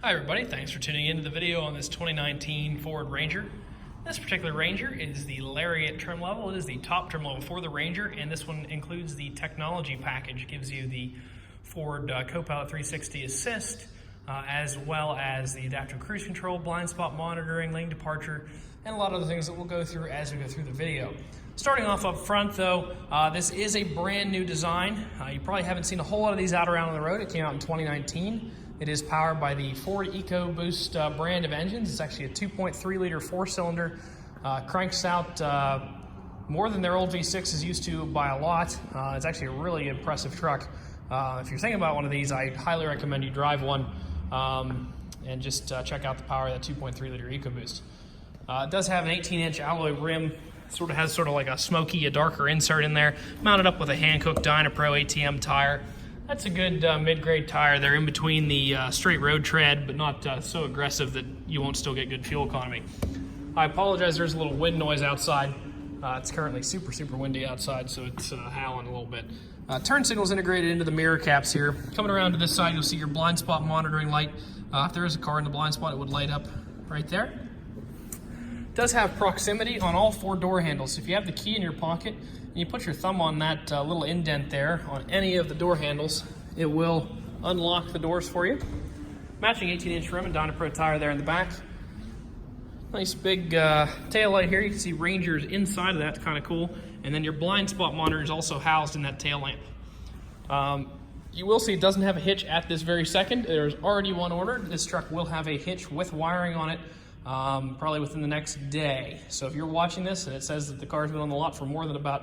Hi everybody, thanks for tuning into the video on this 2019 Ford Ranger. This particular Ranger is the LARIAT trim level. It is the top trim level for the Ranger, and this one includes the technology package. It gives you the Ford Copilot 360 Assist, as well as the adaptive cruise control, blind spot monitoring, lane departure, and a lot of other things that we'll go through as we go through the video. Starting off up front though, this is a brand new design. You probably haven't seen a whole lot of these out around on the road. It came out in 2019. It is powered by the Ford EcoBoost brand of engines. It's actually a 2.3 liter four-cylinder, cranks out more than their old V6 is used to by a lot. It's actually a really impressive truck. If you're thinking about one of these, I highly recommend you drive one and just check out the power of that 2.3 liter EcoBoost. It does have an 18-inch alloy rim. Has like a smoky, a darker insert in there, mounted up with a Hankook Dynapro ATM tire. That's a good mid-grade tire. They're in between the straight road tread, but not so aggressive that you won't still get good fuel economy. I apologize, there's a little wind noise outside. It's currently super windy outside, so it's howling a little bit. Turn signals integrated into the mirror caps here. Coming around to this side, you'll see your blind spot monitoring light. If there is a car in the blind spot, it would light up right there. It does have proximity on all four door handles. So if you have the key in your pocket and you put your thumb on that little indent there on any of the door handles, it will unlock the doors for you. Matching 18-inch rim and Dynapro tire there in the back. Nice big tail light here. You can see Rangers inside of that. It's kind of cool. And then your blind spot monitor is also housed in that tail lamp. You will see it doesn't have a hitch at this very second. There's already one ordered. This truck will have a hitch with wiring on it. Probably within the next day. So if you're watching this and it says that the car's been on the lot for more than about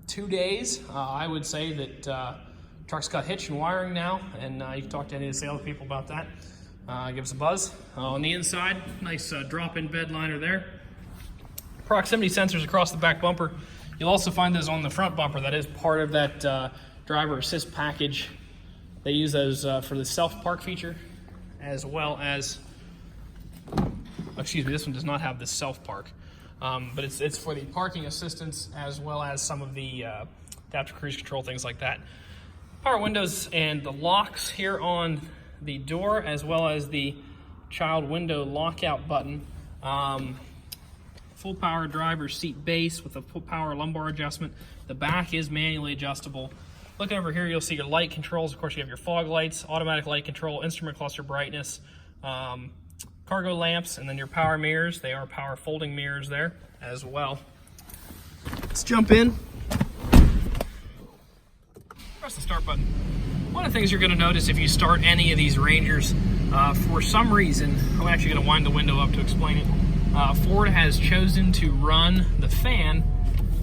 2 days, I would say that truck's got hitch and wiring now, and you can talk to any of the sales people about that. Give us a buzz. On the inside, nice drop-in bed liner there. Proximity sensors across the back bumper. You'll also find those on the front bumper. That is part of that driver assist package. They use those for the self-park feature, as well as this one does not have the self-park, but it's for the parking assistance as well as some of the adaptive cruise control, things like that. Power windows and the locks here on the door, as well as the child window lockout button. Full power driver's seat base with a full power lumbar adjustment. The back is manually adjustable. Looking over here, you'll see your light controls. Of course, you have your fog lights, automatic light control, instrument cluster brightness, cargo lamps, and then your power mirrors. They are power folding mirrors there as well. Let's jump in. Press the start button. One of the things you're going to notice if you start any of these Rangers, for some reason, I'm actually going to wind the window up to explain it. Ford has chosen to run the fan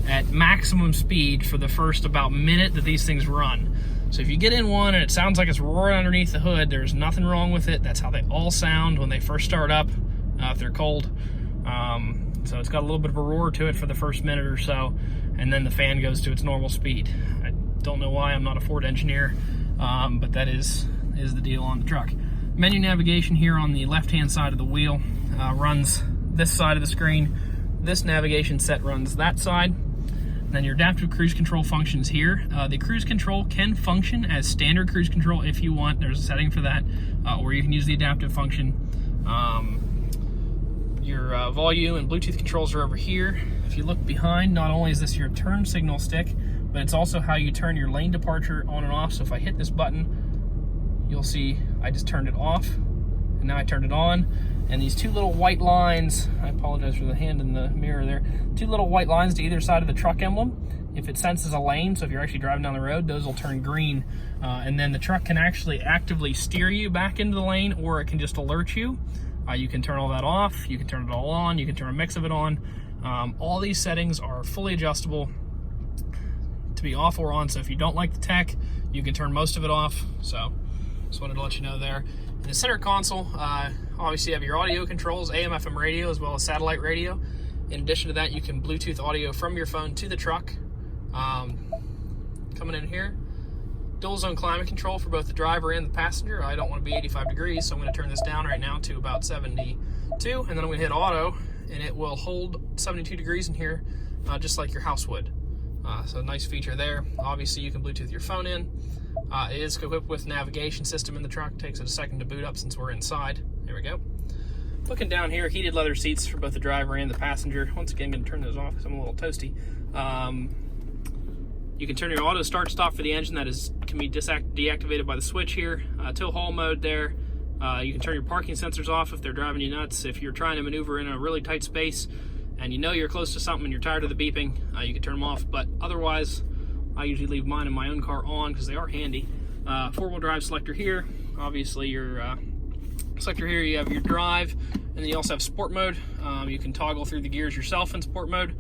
at maximum speed for the first about minute that these things run. So if you get in one and it sounds like it's roaring underneath the hood, there's nothing wrong with it. That's how they all sound when they first start up, if they're cold. So it's got a little bit of a roar to it for the first minute or so, and then the fan goes to its normal speed. I don't know why, I'm not a Ford engineer, but that is the deal on the truck. Menu navigation here on the left-hand side of the wheel runs this side of the screen. This navigation set runs that side. Then your adaptive cruise control functions here. The cruise control can function as standard cruise control if you want. There's a setting for that, or you can use the adaptive function. Your volume and Bluetooth controls are over here. If you look behind, not only is this your turn signal stick, but it's also how you turn your lane departure on and off. So if I hit this button, you'll see I just turned it off, and now I turned it on. And these two little white lines, I apologize for the hand in the mirror there, two little white lines to either side of the truck emblem. If it senses a lane, so if you're actually driving down the road, those will turn green. And then the truck can actually actively steer you back into the lane, or it can just alert you. You can turn all that off, you can turn it all on, you can turn a mix of it on. All these settings are fully adjustable to be off or on, so if you don't like the tech, you can turn most of it off. So just wanted to let you know there. In the center console, obviously you have your audio controls, AM, FM radio, as well as satellite radio. In addition to that, you can Bluetooth audio from your phone to the truck. Coming in here, dual zone climate control for both the driver and the passenger. I don't want to be 85 degrees, so I'm going to turn this down right now to about 72, and then I'm going to hit auto, and it will hold 72 degrees in here, just like your house would. So nice feature there. Obviously, you can Bluetooth your phone in. It is equipped with navigation system in the truck. Takes it a second to boot up since we're inside. There we go. Looking down here, heated leather seats for both the driver and the passenger. Once again, I'm going to turn those off because I'm a little toasty. You can turn your auto start stop for the engine. That can be deactivated by the switch here. Tow haul mode there. You can turn your parking sensors off if they're driving you nuts. If you're trying to maneuver in a really tight space and you know you're close to something and you're tired of the beeping, you can turn them off. But otherwise, I usually leave mine in my own car on because they are handy. Four-wheel drive selector here. Obviously, your selector here, you have your drive, and then you also have sport mode. You can toggle through the gears yourself in sport mode.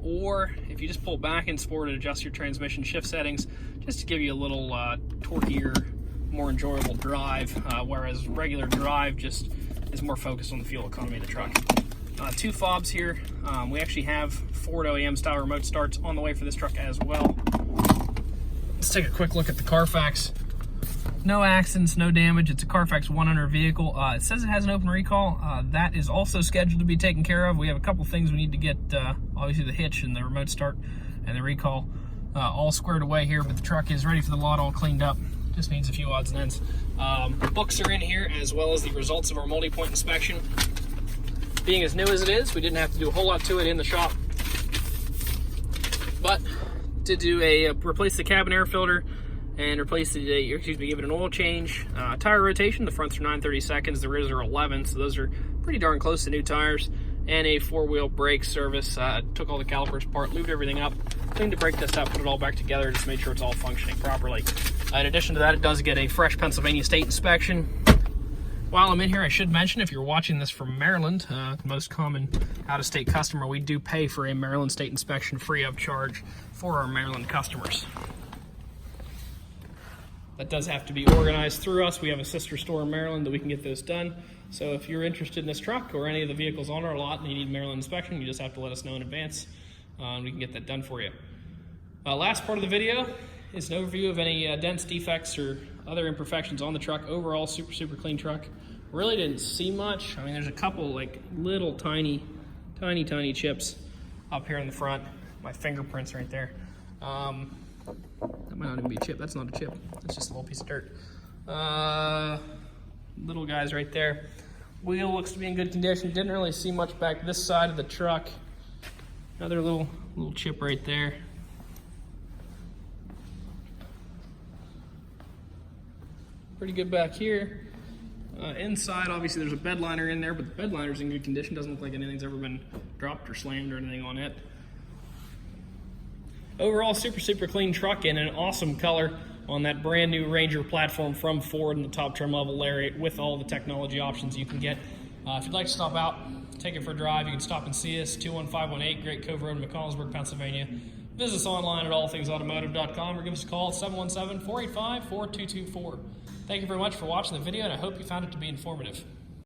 Or if you just pull back in sport and adjust your transmission shift settings just to give you a little torquier, more enjoyable drive, whereas regular drive just is more focused on the fuel economy of the truck. Two fobs here. We actually have Ford OEM style remote starts on the way for this truck as well. Let's take a quick look at the Carfax. No accidents, no damage. It's a Carfax 100 vehicle. It says it has an open recall. That is also scheduled to be taken care of. We have a couple things we need to get, obviously the hitch and the remote start and the recall all squared away here, but the truck is ready for the lot, all cleaned up. Just needs a few odds and ends. The books are in here, as well as the results of our multi-point inspection. Being as new as it is, we didn't have to do a whole lot to it in the shop, but to do replace the cabin air filter and replace give it an oil change. Tire rotation, the fronts are 9/32, the rears are 11, so those are pretty darn close to new tires. And a four-wheel brake service. Took all the calipers apart, lubed everything up, cleaned the brake test out, put it all back together, just made sure it's all functioning properly. In addition to that, it does get a fresh Pennsylvania state inspection. While I'm in here, I should mention, if you're watching this from Maryland, the most common out-of-state customer, we do pay for a Maryland state inspection free of charge for our Maryland customers. That does have to be organized through us. We have a sister store in Maryland that we can get those done. So if you're interested in this truck or any of the vehicles on our lot and you need Maryland inspection, you just have to let us know in advance and we can get that done for you. Last part of the video is an overview of any dents, defects, or other imperfections on the truck. Overall, super clean truck. Really didn't see much. I mean, there's a couple like little tiny chips up here in the front. My fingerprints right there. That might not even be a chip. That's not a chip. That's just a little piece of dirt. Little guys right there. Wheel looks to be in good condition. Didn't really see much back this side of the truck. Another little chip right there. Pretty good back here. Inside, obviously, there's a bed liner in there, but the bed liner's in good condition. Doesn't look like anything's ever been dropped or slammed or anything on it. Overall, super clean truck in an awesome color on that brand new Ranger platform from Ford and the top trim level LARIAT with all the technology options you can get. If you'd like to stop out, take it for a drive, you can stop and see us, 21518 Great Cove Road, McConnellsburg, Pennsylvania. Visit us online at allthingsautomotive.com or give us a call at 717-485-4224. Thank you very much for watching the video, and I hope you found it to be informative.